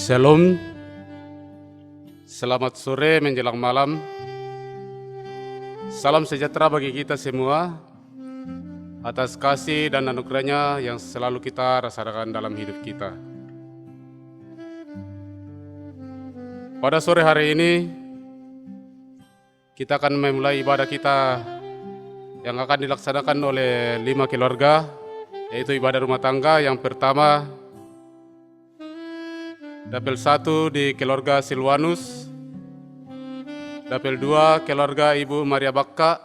Shalom, selamat sore menjelang malam. Salam sejahtera bagi kita semua atas kasih dan anugerahnya yang selalu kita rasakan dalam hidup kita. Pada sore hari ini, kita akan memulai ibadah kita yang akan dilaksanakan oleh 5 keluarga, yaitu ibadah rumah tangga. Yang pertama, Dapel 1 di keluarga Silwanus, Dapel 2 keluarga Ibu Maria Bakka,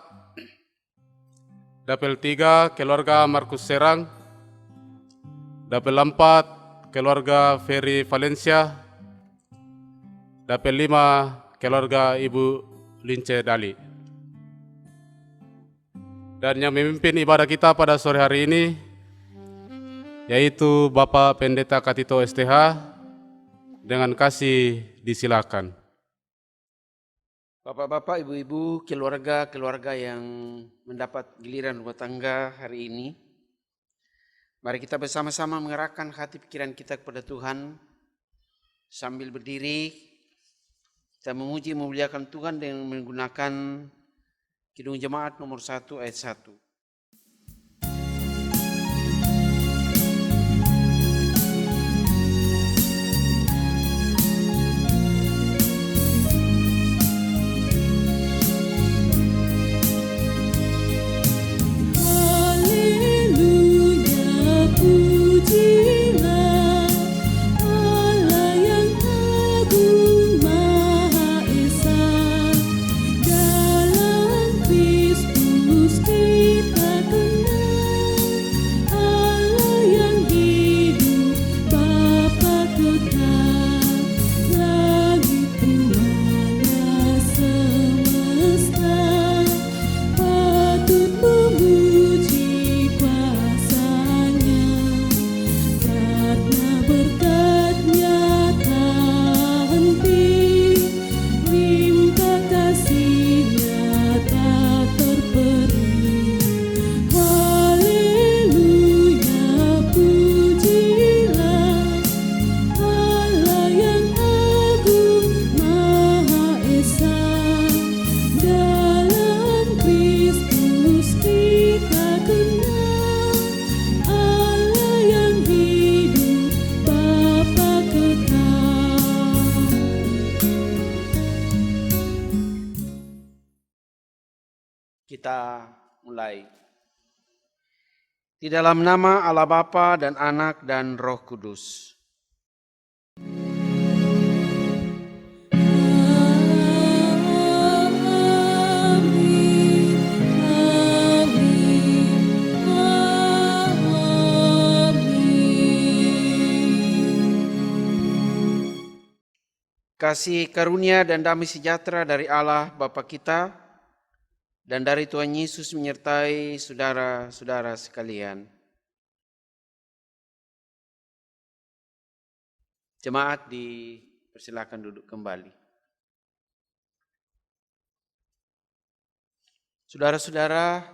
Dapel 3 keluarga Markus Serang, Dapel 4 keluarga Ferry Valencia, Dapel 5 keluarga Ibu Lince Dali. Dan yang memimpin ibadah kita pada sore hari ini yaitu Bapak Pendeta Katito STH. Dengan kasih disilakan. Bapak-bapak, ibu-ibu, keluarga-keluarga yang mendapat giliran rumah tangga hari ini, mari kita bersama-sama mengerahkan hati pikiran kita kepada Tuhan. Sambil berdiri, kita memuji memuliakan Tuhan dengan menggunakan Kidung Jemaat nomor 1 ayat 1. Kita mulai. Di dalam nama Allah Bapa dan Anak dan Roh Kudus. Kasih karunia dan damai sejahtera dari Allah Bapa kita dan dari Tuhan Yesus menyertai saudara-saudara sekalian. Jemaat dipersilakan duduk kembali. Saudara-saudara,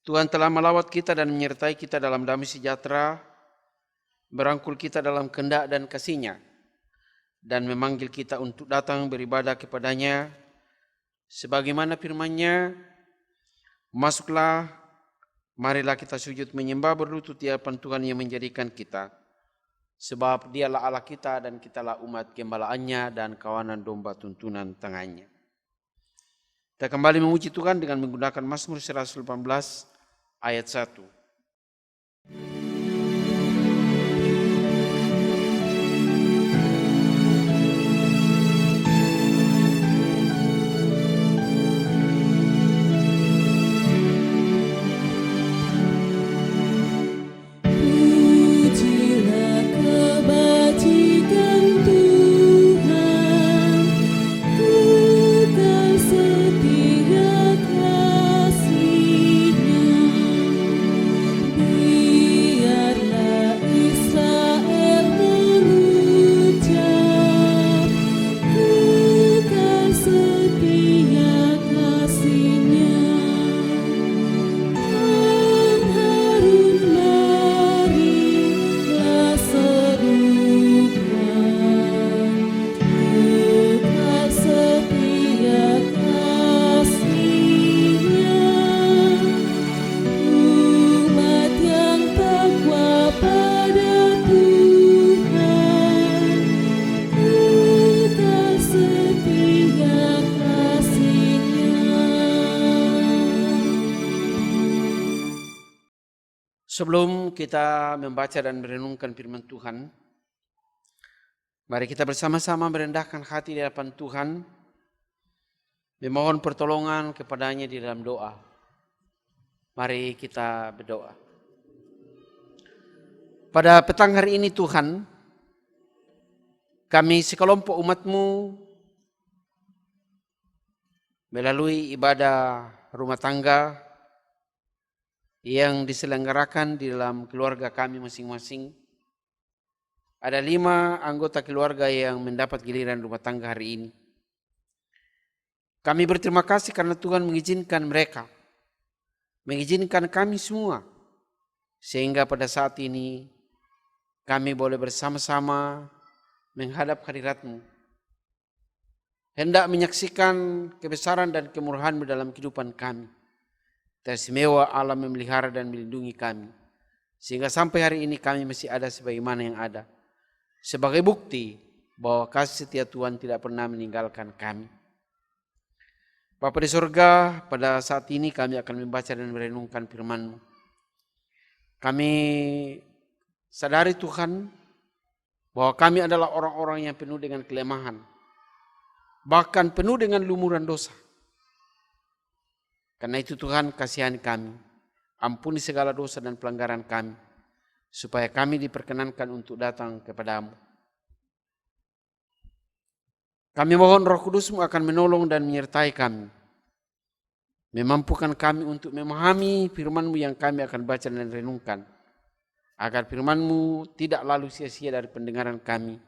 Tuhan telah melawat kita dan menyertai kita dalam damai sejahtera, merangkul kita dalam kehendak dan kasih-Nya, dan memanggil kita untuk datang beribadah kepadanya. Sebagaimana firman-Nya, masuklah, marilah kita sujud menyembah berlutut di hadapan Tuhan yang menjadikan kita. Sebab Dialah Allah kita dan kitalah umat gembala-Nya dan kawanan domba tuntunan tangannya. Kita kembali memuji Tuhan dengan menggunakan Mazmur 118 ayat 1. Setia kasih-Nya. Sebelum kita membaca dan merenungkan firman Tuhan, mari kita bersama-sama merendahkan hati di hadapan Tuhan, memohon pertolongan kepadanya di dalam doa. Mari kita berdoa. Pada petang hari ini Tuhan, kami sekelompok umat-Mu melalui ibadah rumah tangga yang diselenggarakan di dalam keluarga kami masing-masing. Ada 5 anggota keluarga yang mendapat giliran rumah tangga hari ini. Kami berterima kasih karena Tuhan mengizinkan mereka, mengizinkan kami semua, sehingga pada saat ini kami boleh bersama-sama menghadap hadirat-Mu, hendak menyaksikan kebesaran dan kemurahan-Mu dalam kehidupan kami. Teristimewa Allah memelihara dan melindungi kami, sehingga sampai hari ini kami masih ada sebagaimana yang ada, sebagai bukti bahwa kasih setia Tuhan tidak pernah meninggalkan kami. Bapa di surga, pada saat ini kami akan membaca dan merenungkan firman-Mu. Kami sadari Tuhan bahwa kami adalah orang-orang yang penuh dengan kelemahan, bahkan penuh dengan lumuran dosa. Karena itu Tuhan, kasihani kami, ampuni segala dosa dan pelanggaran kami, supaya kami diperkenankan untuk datang kepada-Mu. Kami mohon Roh Kudus-Mu akan menolong dan menyertai kami, memampukan kami untuk memahami firman-Mu yang kami akan baca dan renungkan, agar firman-Mu tidak lalu sia-sia dari pendengaran kami,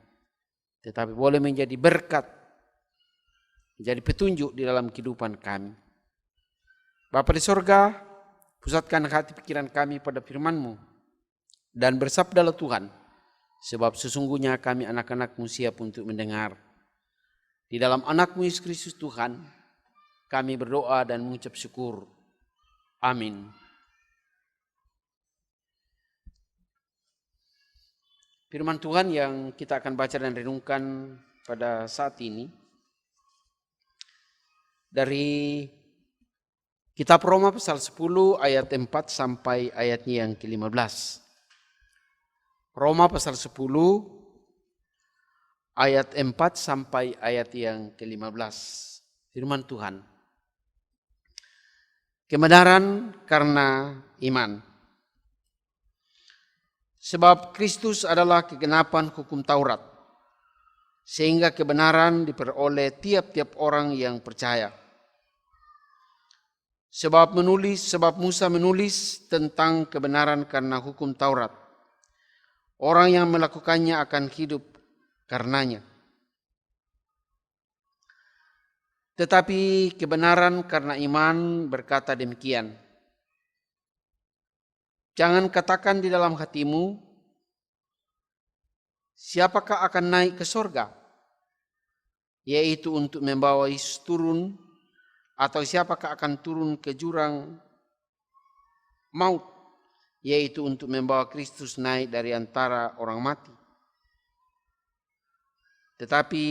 tetapi boleh menjadi berkat, menjadi petunjuk di dalam kehidupan kami. Bapa di sorga, pusatkan hati pikiran kami pada firman-Mu, dan bersabdalah Tuhan, sebab sesungguhnya kami anak-anak-Mu siap untuk mendengar. Di dalam anak-Mu Yesus Kristus Tuhan, kami berdoa dan mengucap syukur. Amin. Firman Tuhan yang kita akan baca dan renungkan pada saat ini dari Kitab Roma pasal 10 ayat 4 sampai ayatnya yang ke-15. Roma pasal 10 ayat 4 sampai ayat yang ke-15. Firman Tuhan. Kebenaran karena iman. Sebab Kristus adalah kegenapan hukum Taurat, sehingga kebenaran diperoleh tiap-tiap orang yang percaya. Sebab Musa menulis tentang kebenaran karena hukum Taurat. Orang yang melakukannya akan hidup karenanya. Tetapi kebenaran karena iman berkata demikian. Jangan katakan di dalam hatimu, siapakah akan naik ke sorga? Yaitu untuk membawa Yesus turun, atau siapakah akan turun ke jurang maut, yaitu untuk membawa Kristus naik dari antara orang mati. Tetapi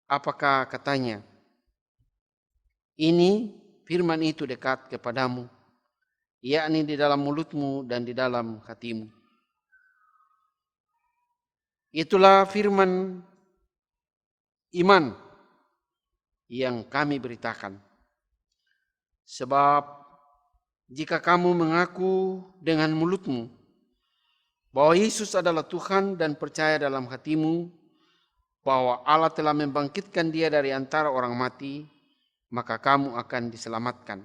apakah katanya? Ini firman itu dekat kepadamu, yakni di dalam mulutmu dan di dalam hatimu. Itulah firman iman yang kami beritakan. Sebab jika kamu mengaku dengan mulutmu bahwa Yesus adalah Tuhan dan percaya dalam hatimu bahwa Allah telah membangkitkan Dia dari antara orang mati, maka kamu akan diselamatkan.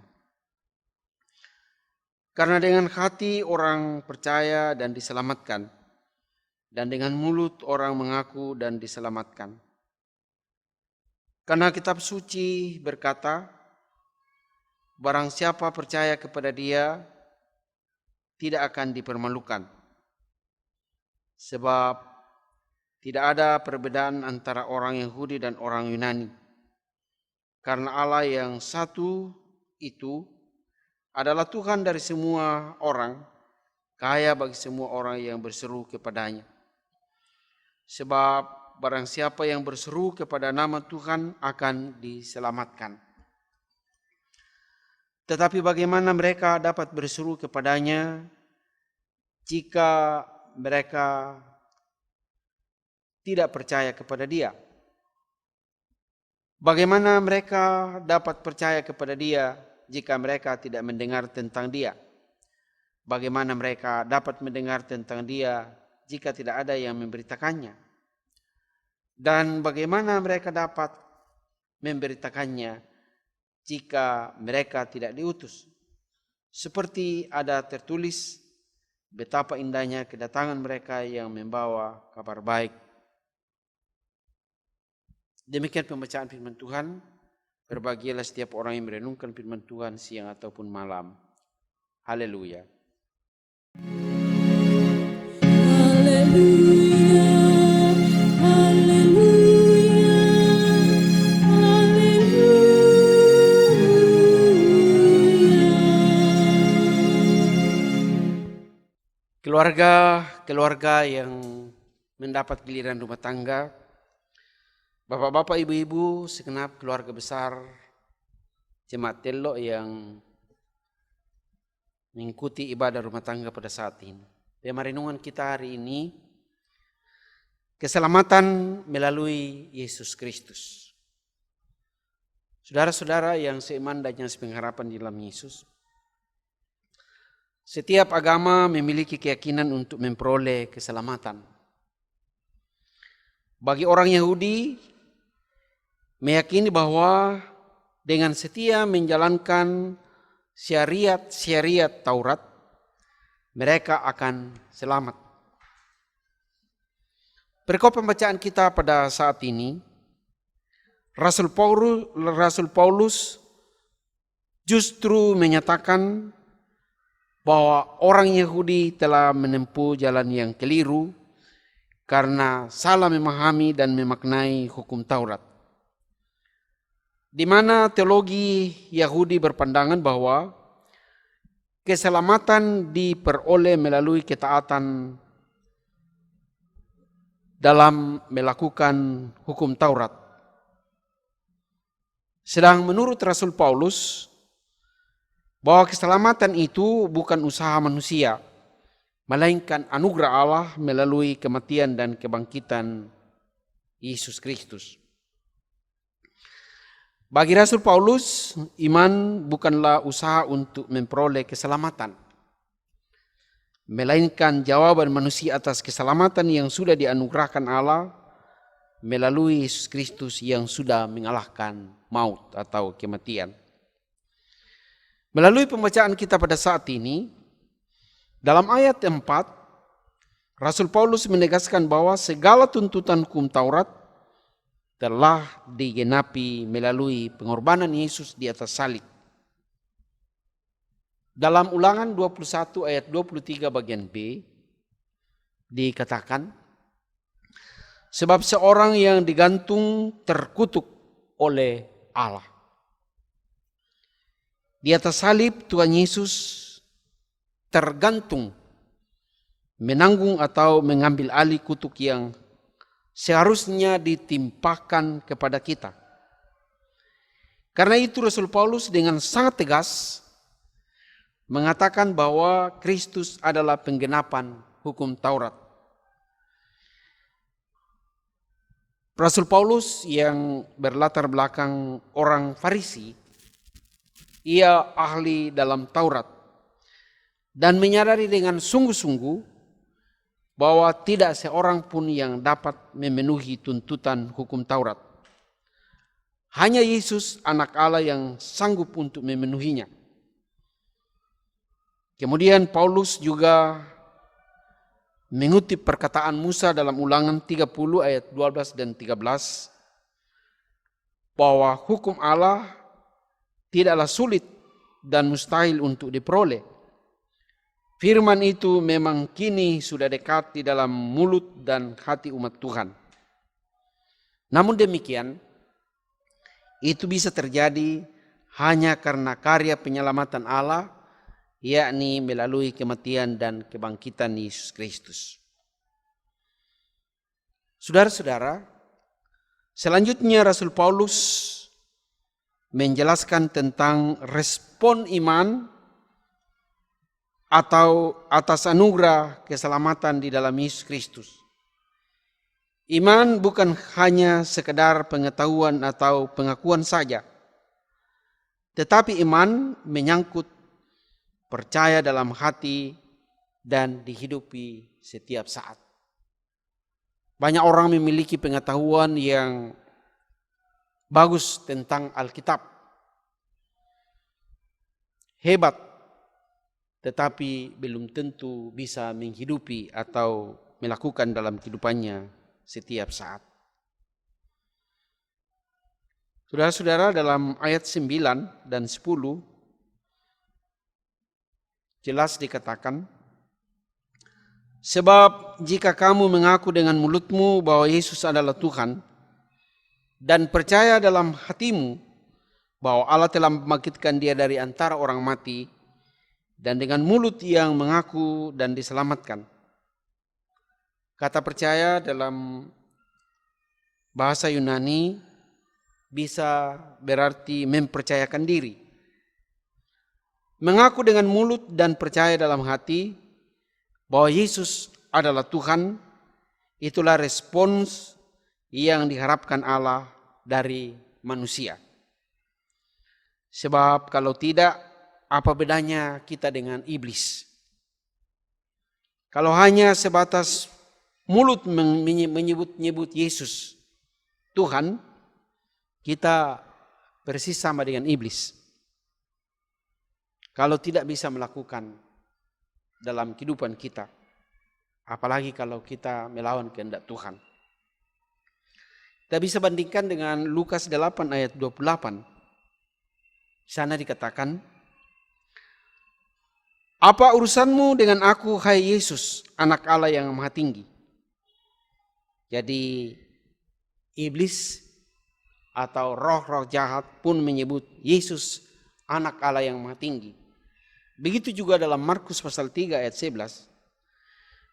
Karena dengan hati orang percaya dan diselamatkan, dan dengan mulut orang mengaku dan diselamatkan. Karena kitab suci berkata, barang siapa percaya kepada Dia, tidak akan dipermalukan. Sebab tidak ada perbedaan antara orang Yahudi dan orang Yunani. Karena Allah yang satu itu adalah Tuhan dari semua orang, kaya bagi semua orang yang berseru kepadanya. Sebab barang siapa yang berseru kepada nama Tuhan akan diselamatkan. Tetapi bagaimana mereka dapat berseru kepadanya jika mereka tidak percaya kepada Dia? Bagaimana mereka dapat percaya kepada Dia jika mereka tidak mendengar tentang Dia? Bagaimana mereka dapat mendengar tentang Dia jika tidak ada yang memberitakannya? Dan bagaimana mereka dapat memberitakannya jika mereka tidak diutus? Seperti ada tertulis, betapa indahnya kedatangan mereka yang membawa kabar baik. Demikian pembacaan firman Tuhan. Berbahagialah setiap orang yang merenungkan firman Tuhan siang ataupun malam. Haleluya. Haleluya, haleluya, haleluya. Keluarga yang mendapat giliran rumah tangga, bapak-bapak, ibu-ibu, segenap keluarga besar Jemaat Telok yang mengikuti ibadah rumah tangga pada saat ini. Tema renungan kita hari ini, keselamatan melalui Yesus Kristus. Saudara-saudara yang seiman dan yang sepengharapan di dalam Yesus, setiap agama memiliki keyakinan untuk memperoleh keselamatan. Bagi orang Yahudi, meyakini bahwa dengan setia menjalankan syariat Taurat, mereka akan selamat. Perikop pembacaan kita pada saat ini, Rasul Paulus justru menyatakan bahwa orang Yahudi telah menempuh jalan yang keliru karena salah memahami dan memaknai hukum Taurat. Di mana teologi Yahudi berpandangan bahwa keselamatan diperoleh melalui ketaatan dalam melakukan hukum Taurat. Sedang menurut Rasul Paulus, bahwa keselamatan itu bukan usaha manusia, melainkan anugerah Allah melalui kematian dan kebangkitan Yesus Kristus. Bagi Rasul Paulus, iman bukanlah usaha untuk memperoleh keselamatan, melainkan jawaban manusia atas keselamatan yang sudah dianugerahkan Allah melalui Yesus Kristus yang sudah mengalahkan maut atau kematian. Melalui pembacaan kita pada saat ini, dalam ayat 4, Rasul Paulus menegaskan bahwa segala tuntutan hukum Taurat telah digenapi melalui pengorbanan Yesus di atas salib. Dalam Ulangan 21 ayat 23 bagian B dikatakan, sebab seorang yang digantung terkutuk oleh Allah. Di atas salib Tuhan Yesus tergantung, menanggung atau mengambil alih kutuk yang seharusnya ditimpakan kepada kita. Karena itu Rasul Paulus dengan sangat tegas mengatakan bahwa Kristus adalah penggenapan hukum Taurat. Rasul Paulus yang berlatar belakang orang Farisi, ia ahli dalam Taurat dan menyadari dengan sungguh-sungguh bahwa tidak seorang pun yang dapat memenuhi tuntutan hukum Taurat. Hanya Yesus anak Allah yang sanggup untuk memenuhinya. Kemudian Paulus juga mengutip perkataan Musa dalam Ulangan 30 ayat 12 dan 13 bahwa hukum Allah tidaklah sulit dan mustahil untuk diperoleh. Firman itu memang kini sudah dekat di dalam mulut dan hati umat Tuhan. Namun demikian, itu bisa terjadi hanya karena karya penyelamatan Allah, yakni melalui kematian dan kebangkitan Yesus Kristus. Saudara-saudara, selanjutnya Rasul Paulus menjelaskan tentang respon iman atau atas anugerah keselamatan di dalam Yesus Kristus. Iman bukan hanya sekedar pengetahuan atau pengakuan saja, tetapi iman menyangkut percaya dalam hati dan dihidupi setiap saat. Banyak orang memiliki pengetahuan yang bagus tentang Alkitab, hebat, tetapi belum tentu bisa menghidupi atau melakukan dalam kehidupannya setiap saat. Saudara-saudara, dalam ayat 9 dan 10 jelas dikatakan, sebab jika kamu mengaku dengan mulutmu bahwa Yesus adalah Tuhan dan percaya dalam hatimu bahwa Allah telah membangkitkan dia dari antara orang mati, dan dengan mulut yang mengaku dan diselamatkan. Kata percaya dalam bahasa Yunani bisa berarti mempercayakan diri. Mengaku dengan mulut dan percaya dalam hati bahwa Yesus adalah Tuhan, itulah respons yang diharapkan Allah dari manusia. Sebab kalau tidak, apa bedanya kita dengan iblis? Kalau hanya sebatas mulut menyebut Yesus Tuhan, kita persis sama dengan iblis. Kalau tidak bisa melakukan dalam kehidupan kita, apalagi kalau kita melawan kehendak Tuhan. Kita bisa bandingkan dengan Lukas 8 ayat 28. Di sana dikatakan, apa urusanmu dengan aku, hai Yesus, anak Allah yang maha tinggi? Jadi iblis atau roh-roh jahat pun menyebut Yesus anak Allah yang maha tinggi. Begitu juga dalam Markus pasal 3 ayat 11.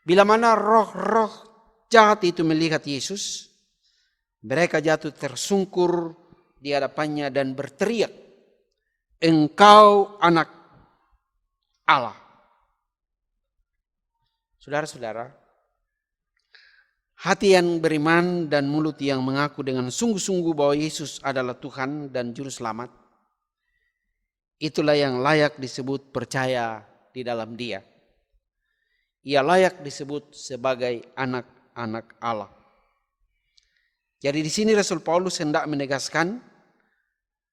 Bila mana roh-roh jahat itu melihat Yesus, mereka jatuh tersungkur di hadapannya dan berteriak, engkau anak Allah. Saudara-saudara, hati yang beriman dan mulut yang mengaku dengan sungguh-sungguh bahwa Yesus adalah Tuhan dan Juru Selamat, itulah yang layak disebut percaya di dalam Dia. Ia layak disebut sebagai anak-anak Allah. Jadi di sini Rasul Paulus hendak menegaskan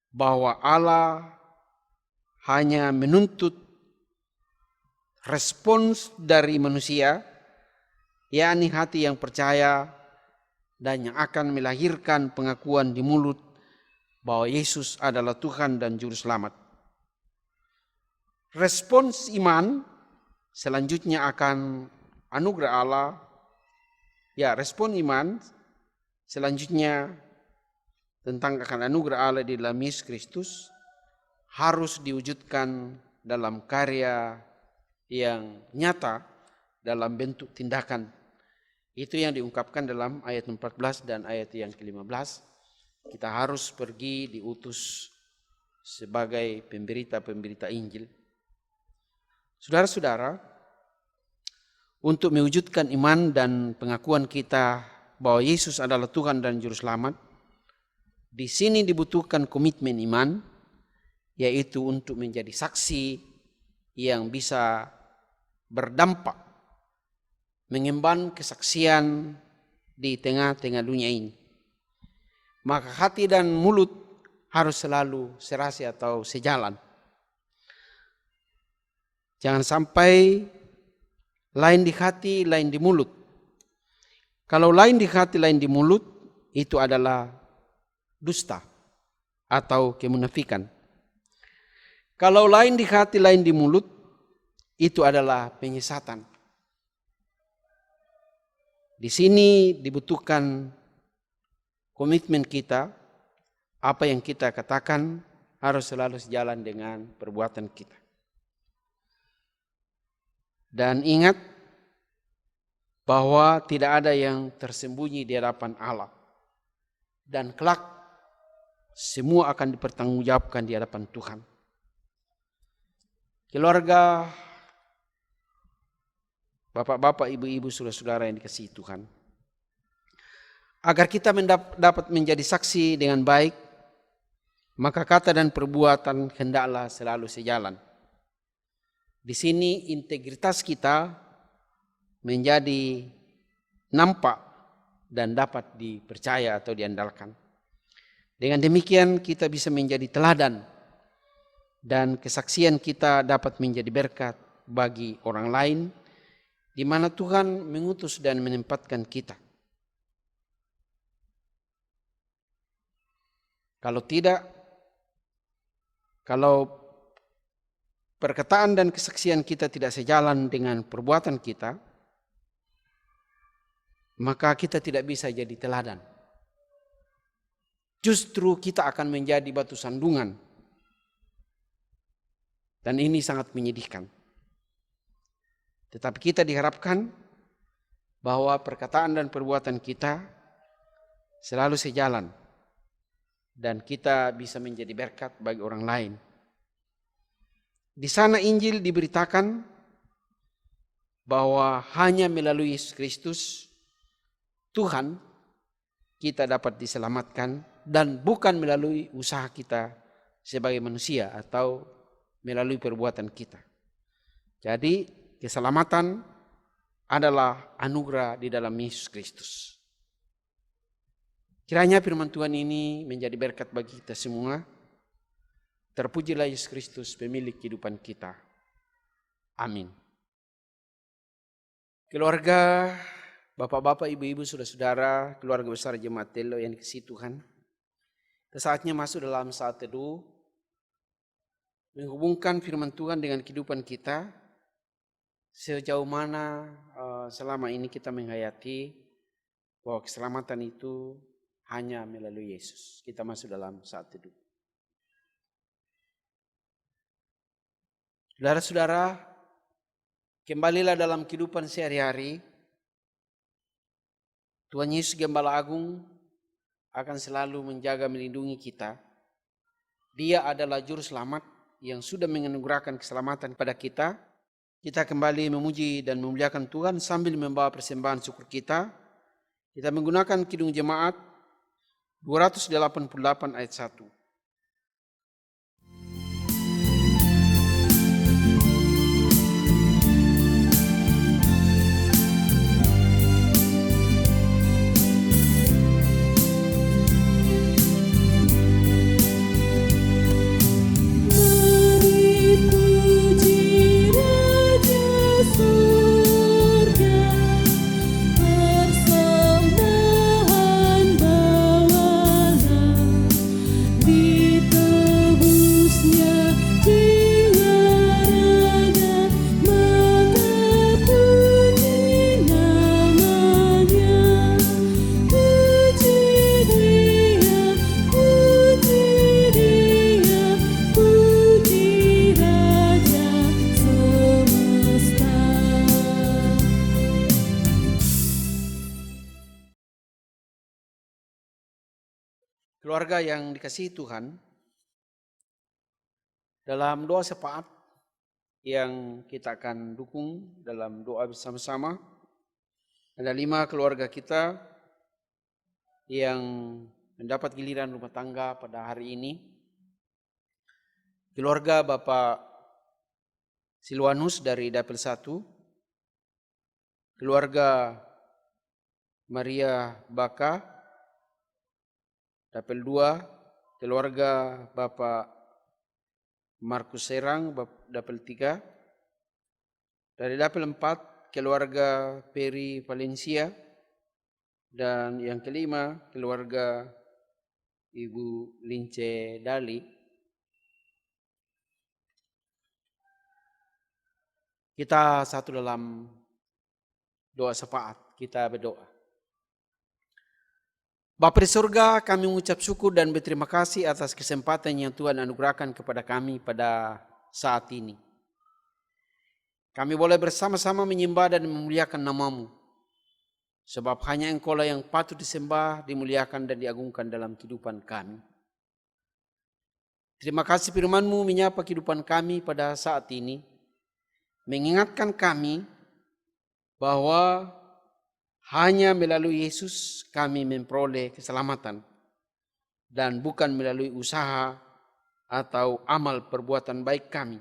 bahwa Allah hanya menuntut respons dari manusia, yakni hati yang percaya dan yang akan melahirkan pengakuan di mulut bahwa Yesus adalah Tuhan dan Juru Selamat. Respons iman selanjutnya akan anugerah Allah. Ya, respon iman selanjutnya tentang akan anugerah Allah di dalam Yesus Kristus harus diwujudkan dalam karya yang nyata dalam bentuk tindakan. Itu yang diungkapkan dalam ayat 14 dan ayat yang ke-15. Kita harus pergi diutus sebagai pemberita-pemberita Injil. Saudara-saudara, untuk mewujudkan iman dan pengakuan kita bahwa Yesus adalah Tuhan dan Juru Selamat, di sini dibutuhkan komitmen iman, yaitu untuk menjadi saksi yang bisa berdampak, mengemban kesaksian di tengah-tengah dunia ini. Maka hati dan mulut harus selalu serasi atau sejalan. Jangan sampai lain di hati, lain di mulut. Kalau lain di hati, lain di mulut, itu adalah dusta atau kemunafikan. Kalau lain di hati, lain di mulut, itu adalah penyesatan. Di sini dibutuhkan komitmen kita, apa yang kita katakan harus selalu sejalan dengan perbuatan kita. Dan ingat bahwa tidak ada yang tersembunyi di hadapan Allah. Dan kelak semua akan dipertanggungjawabkan di hadapan Tuhan. Keluarga Bapak-bapak, ibu-ibu, saudara-saudara yang dikasihi Tuhan. Agar kita dapat menjadi saksi dengan baik, maka kata dan perbuatan hendaklah selalu sejalan. Di sini integritas kita menjadi nampak dan dapat dipercaya atau diandalkan. Dengan demikian kita bisa menjadi teladan dan kesaksian kita dapat menjadi berkat bagi orang lain di mana Tuhan mengutus dan menempatkan kita. Kalau tidak, kalau perkataan dan kesaksian kita tidak sejalan dengan perbuatan kita, maka kita tidak bisa jadi teladan. Justru kita akan menjadi batu sandungan. Dan ini sangat menyedihkan. Tetapi kita diharapkan bahwa perkataan dan perbuatan kita selalu sejalan. Dan kita bisa menjadi berkat bagi orang lain. Di sana Injil diberitakan bahwa hanya melalui Yesus Kristus Tuhan kita dapat diselamatkan dan bukan melalui usaha kita sebagai manusia atau melalui perbuatan kita. Jadi keselamatan adalah anugerah di dalam Yesus Kristus. Kiranya firman Tuhan ini menjadi berkat bagi kita semua. Terpujilah Yesus Kristus, pemilik kehidupan kita. Amin. Keluarga, bapak-bapak, ibu-ibu, saudara-saudara, keluarga besar Jemaat Telo yang dikasihi Tuhan. Saatnya masuk dalam saat teduh, menghubungkan firman Tuhan dengan kehidupan kita. Sejauh mana selama ini kita menghayati bahwa keselamatan itu hanya melalui Yesus. Kita masuk dalam saat teduh. Saudara-saudara, kembalilah dalam kehidupan sehari-hari. Tuhan Yesus Gembala Agung akan selalu menjaga melindungi kita. Dia adalah juru selamat yang sudah menganugerahkan keselamatan kepada kita. Kita kembali memuji dan memuliakan Tuhan sambil membawa persembahan syukur kita. Kita menggunakan Kidung Jemaat 288 ayat 1. Keluarga yang dikasihi Tuhan, dalam doa syafaat yang kita akan dukung dalam doa bersama-sama, ada 5 keluarga kita yang mendapat giliran rumah tangga pada hari ini. Keluarga Bapak Silwanus dari Dapil 1, keluarga Maria Baka Dapil 2, keluarga Bapak Markus Serang, Dapil 3. Dari Dapil 4, keluarga Peri Valencia. Dan yang kelima, keluarga Ibu Lince Dali. Kita satu dalam doa syafaat, kita berdoa. Bapa di surga, kami mengucap syukur dan berterima kasih atas kesempatan yang Tuhan anugerahkan kepada kami pada saat ini. Kami boleh bersama-sama menyembah dan memuliakan nama-Mu. Sebab hanya Engkau-lah yang patut disembah, dimuliakan dan diagungkan dalam kehidupan kami. Terima kasih firman-Mu menyapa kehidupan kami pada saat ini. Mengingatkan kami bahwa hanya melalui Yesus kami memperoleh keselamatan dan bukan melalui usaha atau amal perbuatan baik kami.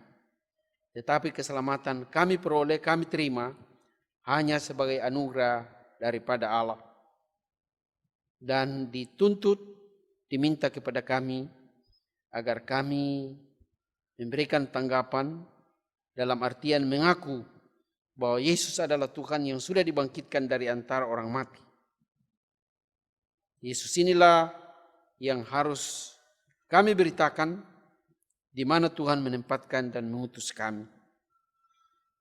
Tetapi keselamatan kami peroleh, kami terima hanya sebagai anugerah daripada Allah. Dan dituntut, diminta kepada kami agar kami memberikan tanggapan dalam artian mengaku bahwa Yesus adalah Tuhan yang sudah dibangkitkan dari antara orang mati. Yesus inilah yang harus kami beritakan di mana Tuhan menempatkan dan mengutus kami.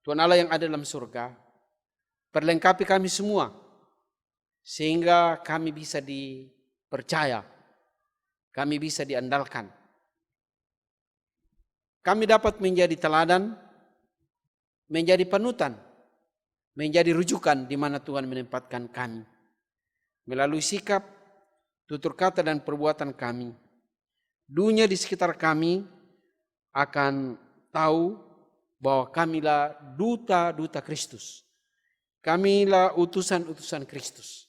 Tuhan Allah yang ada dalam surga, perlengkapi kami semua sehingga kami bisa dipercaya, kami bisa diandalkan. Kami dapat menjadi teladan, menjadi panutan, menjadi rujukan di mana Tuhan menempatkan kami. Melalui sikap, tutur kata dan perbuatan kami, dunia di sekitar kami akan tahu bahwa kamilah duta-duta Kristus. Kamilah utusan-utusan Kristus.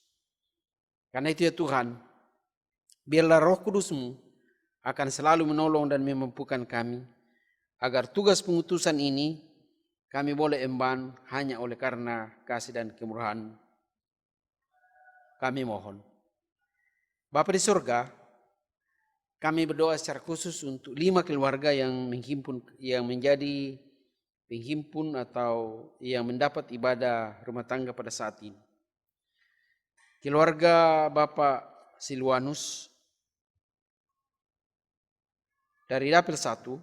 Karena itu ya Tuhan, biarlah Roh Kudus-Mu akan selalu menolong dan memampukan kami, agar tugas pengutusan ini kami boleh emban hanya oleh karena kasih dan kemurahan. Kami mohon. Bapa di surga, kami berdoa secara khusus untuk 5 keluarga yang menjadi penghimpun atau yang mendapat ibadah rumah tangga pada saat ini. Keluarga Bapak Silwanus dari Dapil 1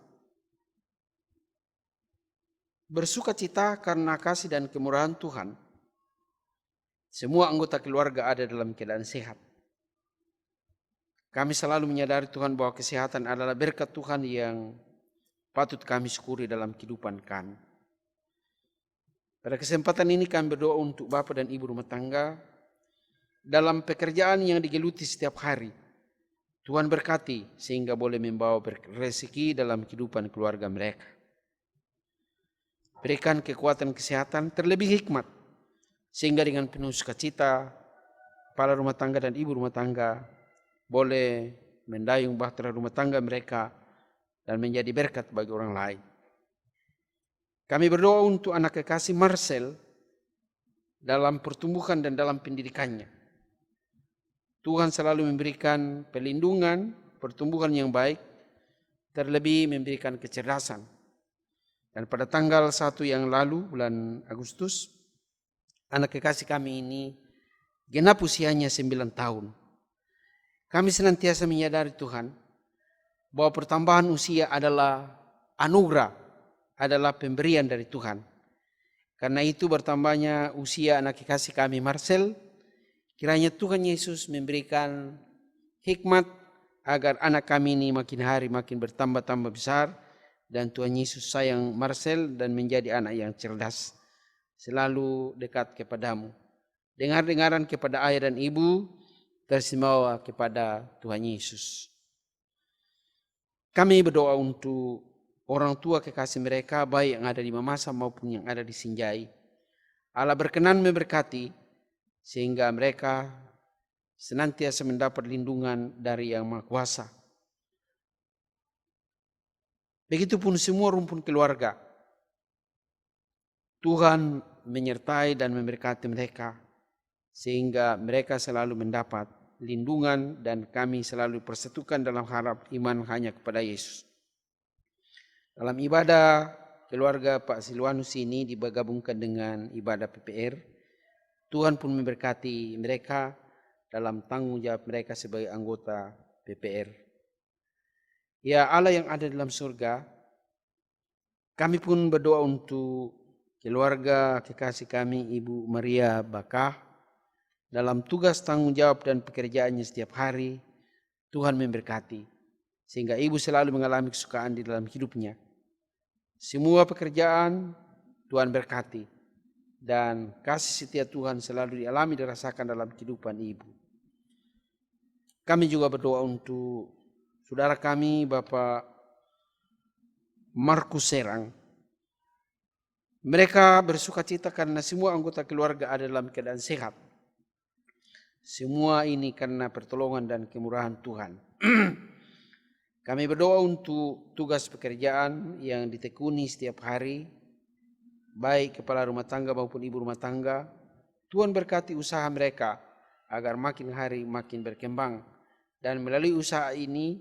bersuka cita karena kasih dan kemurahan Tuhan. Semua anggota keluarga ada dalam keadaan sehat. Kami selalu menyadari Tuhan bahwa kesehatan adalah berkat Tuhan yang patut kami syukuri dalam kehidupan kami. Pada kesempatan ini kami berdoa untuk Bapak dan Ibu rumah tangga dalam pekerjaan yang digeluti setiap hari. Tuhan berkati sehingga boleh membawa rezeki dalam kehidupan keluarga mereka. Berikan kekuatan kesehatan terlebih hikmat sehingga dengan penuh sukacita kepala rumah tangga dan ibu rumah tangga boleh mendayung bahtera rumah tangga mereka dan menjadi berkat bagi orang lain. Kami berdoa untuk anak kekasih Marcel dalam pertumbuhan dan dalam pendidikannya. Tuhan selalu memberikan perlindungan, pertumbuhan yang baik, terlebih memberikan kecerdasan. Dan pada tanggal 1 yang lalu, bulan Agustus, anak kekasih kami ini genap usianya 9 tahun. Kami senantiasa menyadari Tuhan bahwa pertambahan usia adalah anugerah, adalah pemberian dari Tuhan. Karena itu bertambahnya usia anak kekasih kami Marcel, kiranya Tuhan Yesus memberikan hikmat agar anak kami ini makin hari makin bertambah-tambah besar dan Tuhan Yesus sayang Marcel dan menjadi anak yang cerdas, selalu dekat kepadamu. Dengar-dengaran kepada ayah dan ibu, tersimawa kepada Tuhan Yesus. Kami berdoa untuk orang tua kekasih mereka, baik yang ada di Mamasa maupun yang ada di Sinjai. Allah berkenan memberkati sehingga mereka senantiasa mendapat lindungan dari Yang Maha Kuasa. Begitupun semua rumpun keluarga. Tuhan menyertai dan memberkati mereka sehingga mereka selalu mendapat lindungan dan kami selalu persatukan dalam harap iman hanya kepada Yesus. Dalam ibadah keluarga Pak Silwanus ini digabungkan dengan ibadah PPR, Tuhan pun memberkati mereka dalam tanggung jawab mereka sebagai anggota PPR. Ya Allah yang ada dalam surga, kami pun berdoa untuk keluarga kekasih kami Ibu Maria Bakah dalam tugas tanggung jawab dan pekerjaannya setiap hari. Tuhan memberkati sehingga ibu selalu mengalami kesukaan di dalam hidupnya. Semua pekerjaan Tuhan berkati dan kasih setia Tuhan selalu dialami dirasakan dalam kehidupan ibu. Kami juga berdoa untuk saudara kami Bapak Markus Serang. Mereka bersuka cita karena semua anggota keluarga ada dalam keadaan sehat. Semua ini karena pertolongan dan kemurahan Tuhan. Kami berdoa untuk tugas pekerjaan yang ditekuni setiap hari, baik kepala rumah tangga maupun ibu rumah tangga. Tuhan berkati usaha mereka agar makin hari makin berkembang, dan melalui usaha ini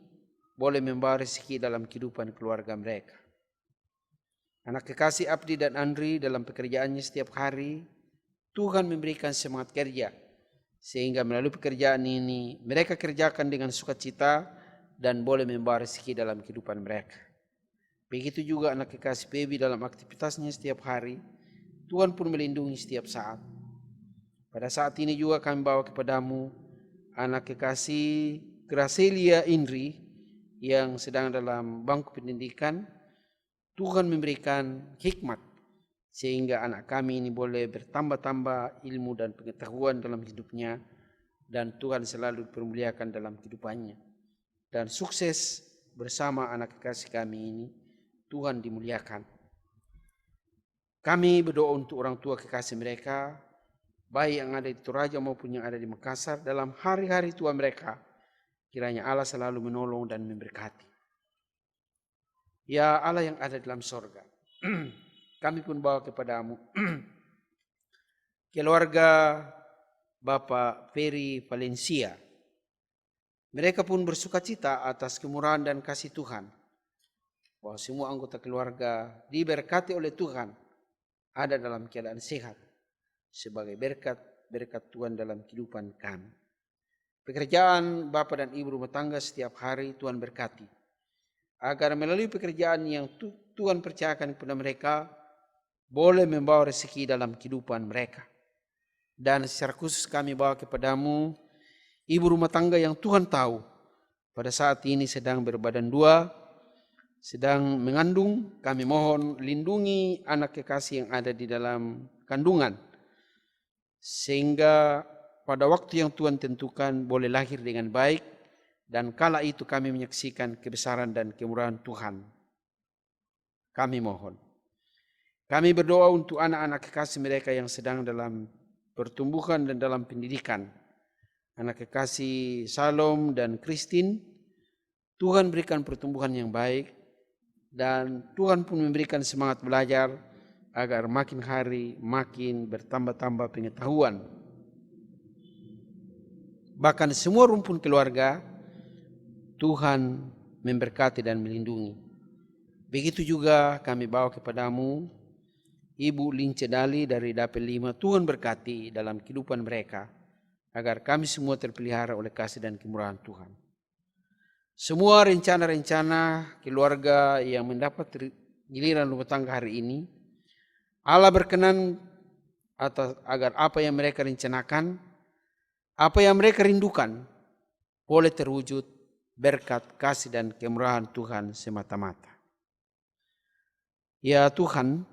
boleh membawa rezeki dalam kehidupan keluarga mereka. Anak kekasih Abdi dan Andri dalam pekerjaannya setiap hari, Tuhan memberikan semangat kerja, sehingga melalui pekerjaan ini mereka kerjakan dengan sukacita dan boleh membawa rezeki dalam kehidupan mereka. Begitu juga anak kekasih Baby dalam aktivitasnya setiap hari, Tuhan pun melindungi setiap saat. Pada saat ini juga kami bawa kepadamu anak kekasih Gracelia Indri yang sedang dalam bangku pendidikan. Tuhan memberikan hikmat sehingga anak kami ini boleh bertambah-tambah ilmu dan pengetahuan dalam hidupnya, dan Tuhan selalu dipermuliakan dalam kehidupannya. Dan sukses bersama anak kekasih kami ini, Tuhan dimuliakan. Kami berdoa untuk orang tua kekasih mereka, baik yang ada di Toraja maupun yang ada di Makassar, dalam hari-hari tua mereka. Kiranya Allah selalu menolong dan memberkati. Ya Allah yang ada dalam sorga, kami pun bawa kepadamu keluarga Bapak Ferry Valencia. Mereka pun bersuka cita atas kemurahan dan kasih Tuhan, bahwa semua anggota keluarga diberkati oleh Tuhan, ada dalam keadaan sehat, sebagai berkat Tuhan dalam kehidupan kami. Pekerjaan Bapak dan Ibu rumah tangga setiap hari Tuhan berkati, agar melalui pekerjaan yang Tuhan percayakan kepada mereka, boleh membawa rezeki dalam kehidupan mereka. Dan secara khusus kami bawa kepadamu ibu rumah tangga yang Tuhan tahu pada saat ini sedang berbadan dua, sedang mengandung. Kami mohon lindungi anak kekasih yang ada di dalam kandungan, sehingga pada waktu yang Tuhan tentukan boleh lahir dengan baik, dan kala itu kami menyaksikan kebesaran dan kemurahan Tuhan. Kami mohon. Kami berdoa untuk anak-anak kekasih mereka yang sedang dalam pertumbuhan dan dalam pendidikan. Anak kekasih Salom dan Christine, Tuhan berikan pertumbuhan yang baik, dan Tuhan pun memberikan semangat belajar agar makin hari makin bertambah-tambah pengetahuan. Bahkan semua rumpun keluarga Tuhan memberkati dan melindungi. Begitu juga kami bawa kepadamu Ibu Lince Dali dari Dapil 5. Tuhan berkati dalam kehidupan mereka, agar kami semua terpelihara oleh kasih dan kemurahan Tuhan. Semua rencana-rencana keluarga yang mendapat giliran rumah tangga hari ini, Allah berkenan agar apa yang mereka rencanakan, apa yang mereka rindukan, boleh terwujud berkat kasih dan kemurahan Tuhan semata-mata. Ya Tuhan,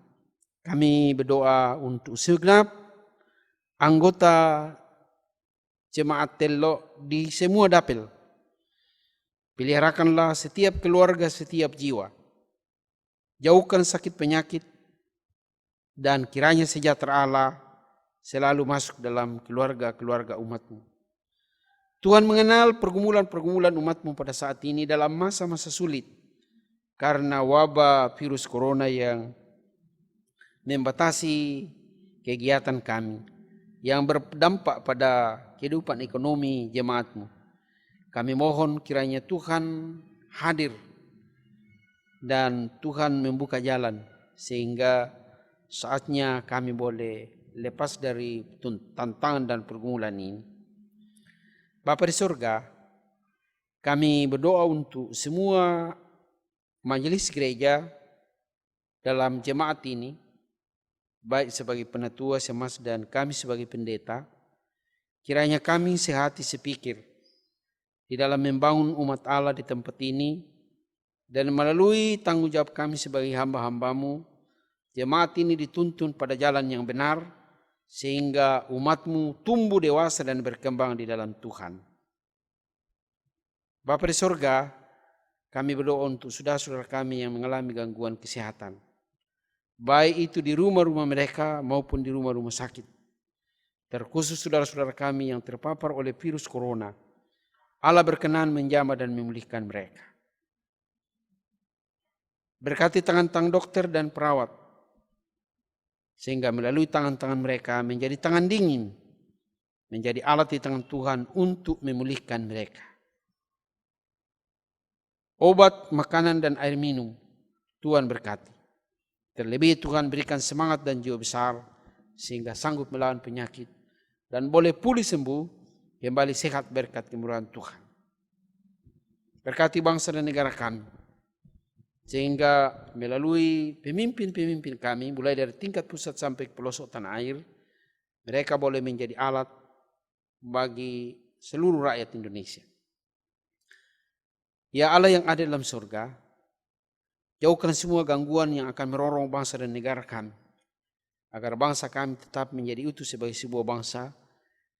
kami berdoa untuk segenap anggota jemaat Tello di semua dapil. Peliharakanlah setiap keluarga, setiap jiwa. Jauhkan sakit penyakit, dan kiranya sejahtera Allah selalu masuk dalam keluarga-keluarga umat-Mu. Tuhan mengenal pergumulan-pergumulan umat-Mu pada saat ini dalam masa-masa sulit, karena wabah virus corona yang membatasi kegiatan kami, yang berdampak pada kehidupan ekonomi jemaat-Mu. Kami mohon kiranya Tuhan hadir dan Tuhan membuka jalan, sehingga saatnya kami boleh lepas dari tantangan dan pergumulan ini. Bapa di surga, kami berdoa untuk semua majelis gereja dalam jemaat ini, baik sebagai penatua, semas, dan kami sebagai pendeta. Kiranya kami sehati sepikir di dalam membangun umat Allah di tempat ini, dan melalui tanggung jawab kami sebagai hamba-hamba-Mu, jemaat ini dituntun pada jalan yang benar, sehingga umat-Mu tumbuh dewasa dan berkembang di dalam Tuhan. Bapa di sorga, kami berdoa untuk saudara-saudara kami yang mengalami gangguan kesehatan. baik itu di rumah-rumah mereka maupun di rumah-rumah sakit. Terkhusus saudara-saudara kami yang terpapar oleh virus corona, Allah berkenan menjamah dan memulihkan mereka. Berkati tangan-tangan dokter dan perawat, sehingga melalui tangan-tangan mereka menjadi tangan dingin, menjadi alat di tangan Tuhan untuk memulihkan mereka. Obat, makanan, dan air minum, Tuhan berkati. Terlebih Tuhan berikan semangat dan jiwa besar, sehingga sanggup melawan penyakit, dan boleh pulih sembuh, kembali sehat berkat kemurahan Tuhan. Berkati bangsa dan negara kami, sehingga melalui pemimpin-pemimpin kami, mulai dari tingkat pusat sampai ke pelosok tanah air, mereka boleh menjadi alat bagi seluruh rakyat Indonesia. Ya Allah yang ada dalam surga, jauhkan semua gangguan yang akan merorong bangsa dan negara kami, agar bangsa kami tetap menjadi utuh sebagai sebuah bangsa,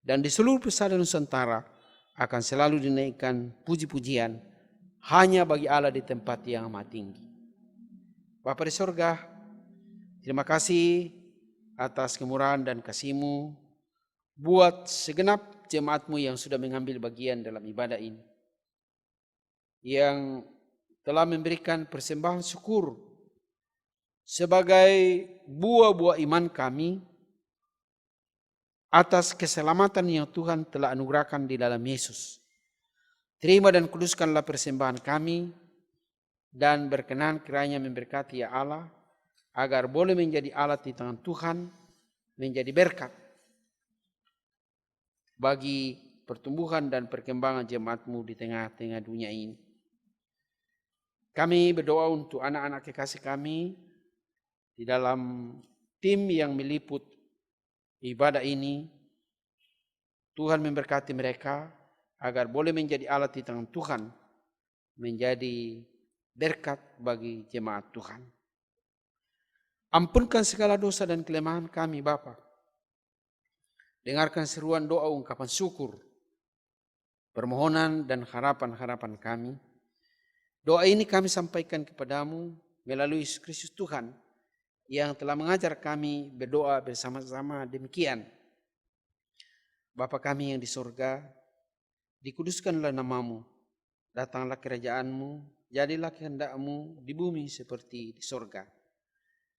dan di seluruh pesada Nusantara akan selalu dinaikkan puji-pujian hanya bagi Allah di tempat yang amat tinggi. Bapa di surga, terima kasih atas kemurahan dan kasih-Mu buat segenap jemaat-Mu yang sudah mengambil bagian dalam ibadah ini, yang telah memberikan persembahan syukur sebagai buah-buah iman kami atas keselamatan yang Tuhan telah anugerahkan di dalam Yesus. Terima dan kuduskanlah persembahan kami, dan berkenan kiranya memberkati ya Allah, agar boleh menjadi alat di tangan Tuhan, menjadi berkat bagi pertumbuhan dan perkembangan jemaat-Mu di tengah-tengah dunia ini. Kami berdoa untuk anak-anak kekasih kami di dalam tim yang meliput ibadah ini. Tuhan memberkati mereka agar boleh menjadi alat di tangan Tuhan, menjadi berkat bagi jemaat Tuhan. Ampunkan segala dosa dan kelemahan kami Bapa. Dengarkan seruan doa ungkapan syukur, permohonan dan harapan-harapan kami. Doa ini kami sampaikan kepadamu melalui Yesus Kristus Tuhan, yang telah mengajar kami berdoa bersama-sama demikian. Bapa kami yang di surga, dikuduskanlah nama-Mu, datanglah kerajaan-Mu, jadilah kehendak-Mu di bumi seperti di surga.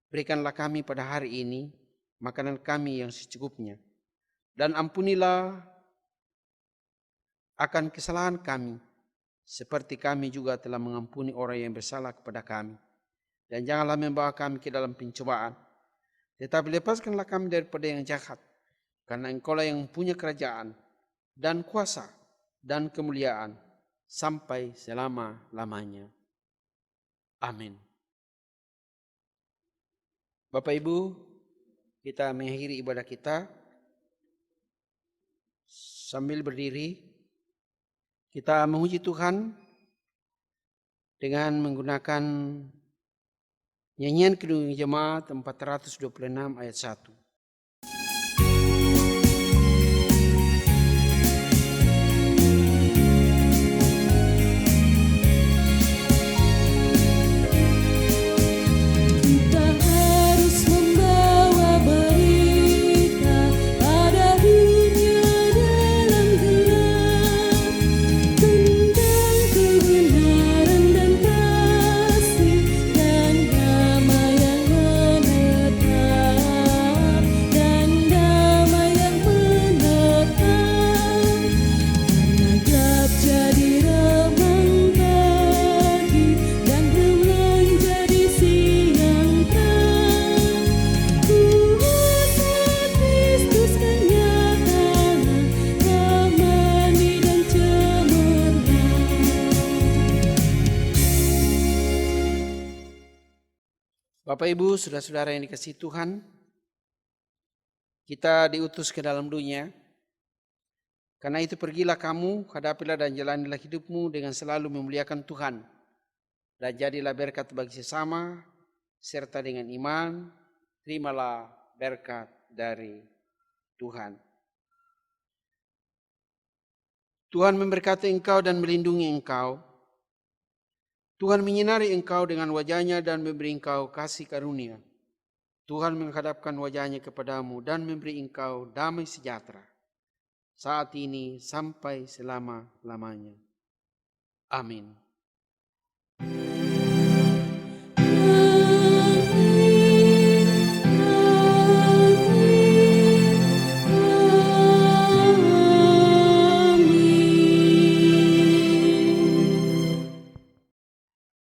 Berikanlah kami pada hari ini makanan kami yang secukupnya, dan ampunilah akan kesalahan kami, seperti kami juga telah mengampuni orang yang bersalah kepada kami. Dan janganlah membawa kami ke dalam pencobaan, tetapi lepaskanlah kami daripada yang jahat, karena Engkau-lah yang punya kerajaan dan kuasa dan kemuliaan sampai selama-lamanya. Amin. Bapak Ibu, kita mengakhiri ibadah kita sambil berdiri. Kita memuji Tuhan dengan menggunakan nyanyian Kidung Jemaat 426 ayat 1. Kita harus membawa berita pada dunia dalam gelap, tentang kebenaran dan kasih dan damai yang menetap, dan damai yang menetap. Karena gelap jadi remang pagi, dan remang jadi siang terang. Kuasa Kristus kenyatakan, ramani dan cemerlang. Bapak Ibu, saudara-saudara yang dikasihi Tuhan, kita diutus ke dalam dunia. Karena itu pergilah kamu, hadapilah dan jalanilah hidupmu dengan selalu memuliakan Tuhan, dan jadilah berkat bagi sesama, serta dengan iman, terimalah berkat dari Tuhan. Tuhan memberkati engkau dan melindungi engkau. Tuhan menyinari engkau dengan wajah-Nya dan memberi engkau kasih karunia. Tuhan menghadapkan wajahnya kepadamu dan memberi engkau damai sejahtera, saat ini sampai selama-lamanya. Amin.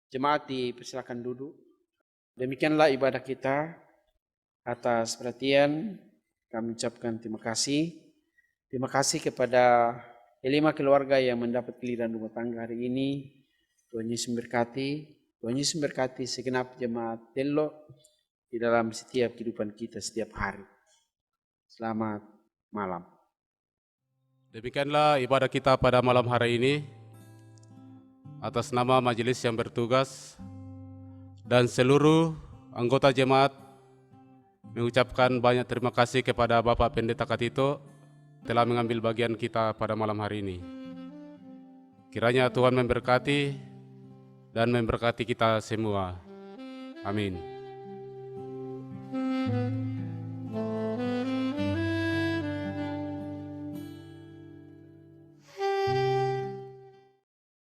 Jemaat dipersilakan duduk. Demikianlah ibadah kita. Atas perhatian kami ucapkan terima kasih. Terima kasih kepada 5 keluarga yang mendapat giliran rumah tangga hari ini. Tuhan Yesus memberkati. Tuhan Yesus memberkati segenap jemaat Telok di dalam setiap kehidupan kita setiap hari. Selamat malam. Demikianlah ibadah kita pada malam hari ini. Atas nama majelis yang bertugas dan seluruh anggota jemaat mengucapkan banyak terima kasih kepada Bapak Pendeta Katito telah mengambil bagian kita pada malam hari ini. Kiranya Tuhan memberkati dan memberkati kita semua. Amin.